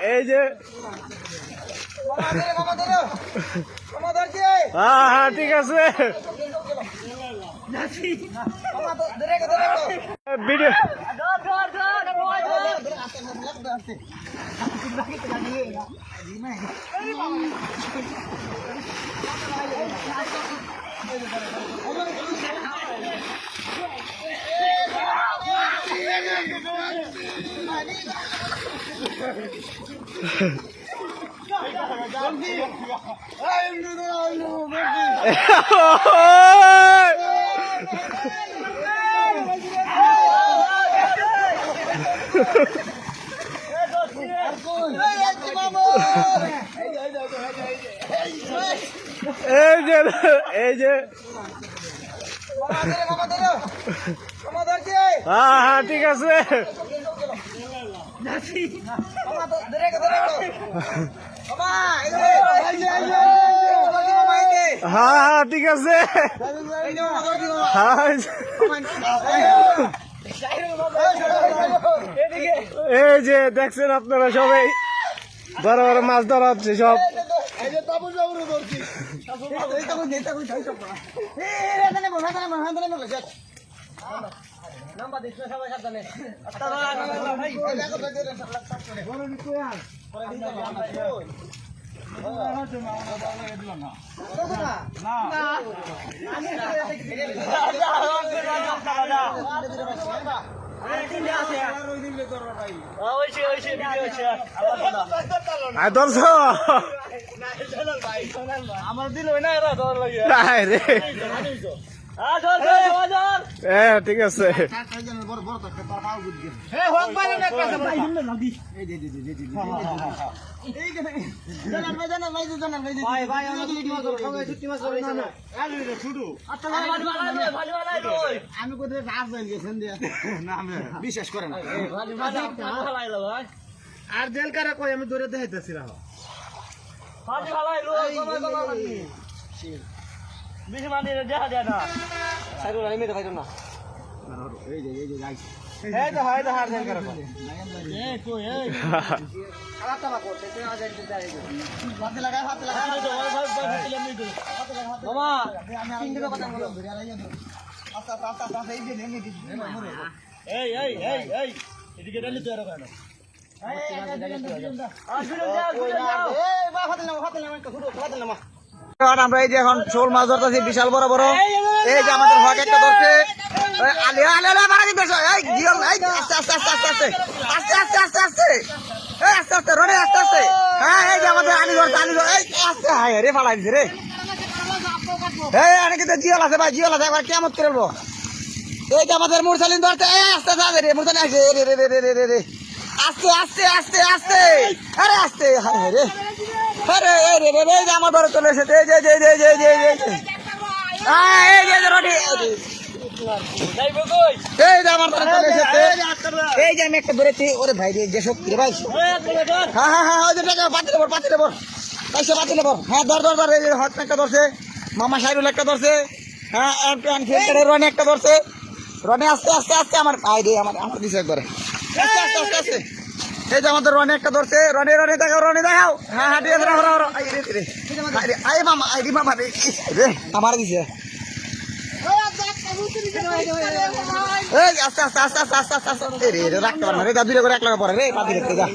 এই যে হ্যাঁ হ্যাঁ ঠিক আছে ভিডিও এই যে হ্যাঁ হ্যাঁ ঠিক আছে হ্যাঁ হ্যাঁ ঠিক আছে এই যে দেখছেন আপনারা সবাই বড় বড় মাছ ধরা হচ্ছে সব আমার দিল না এরা ধর লাগে রে ঠিক আছে আমি কোথায় বিশ্বাস করে না আর জেল কারা কই আমি দৌড়ে দেখাইতেছি বেশি মানে দেখা যায় না সাইডে আমি দেখাই না এই যে এই তো হয় তো হার জেল কারা এই কই এই আলাদা বাকো তেতে আজ এসে যাই হাতে লাগা বাবা আমি তিন দিন কথা বলবো আস্তে আস্তে এই যে নেমে দিছি এই এদিকে ডালি তো আর কেন আমরা এই যে এখন শোল মাছ ধরতেছি বিশাল বড় বড় এই যে আমাদের হক একটা ধরছে আস্তে রোডে আস্তে আস্তে হ্যাঁ এই যে আমাদের আলি ধরছে আস্তে হায় রে ফালাইছে রে এই অনেকে তো জিওল আছে ভাই জিওল আছে এবার কেমন করবো এই যে আমাদের মুরসালিন ধরছে আস্তে আস্তে রে মুরসালিন আসছে রে আস্তে আস্তে আস্তে আস্তে আরে আস্তে হায় রে আরে রে রে রে আমার ধরে চলে এসেছে এই যে রোডে এই যে আমার ধরে চলে এসেছে এই যে আমি একটা ধরেছি ওরে ভাই রে যে শক্তি রে ভাই হ্যাঁ ওই যে পাতি দেবো হ্যাঁ ধর এই যে হট একটা ধরছে মামা সাইরুল একটা ধরছে হ্যাঁ রনে একটা ধরছে রনে আস্তে আস্তে আস্তে আমার ভাই রে আমার দিছে একবারে আস্তে আস্তে এই যে আমাদের রনে একটা ধরছে রনে দেখাও হ্যাঁ ঠিক আছে আরে মামা রে আমার দিছে আস্তে আস্তে রে রাখতে পারবো রে দূরে করে এক লাগা পরে রে পাতি রেখে যা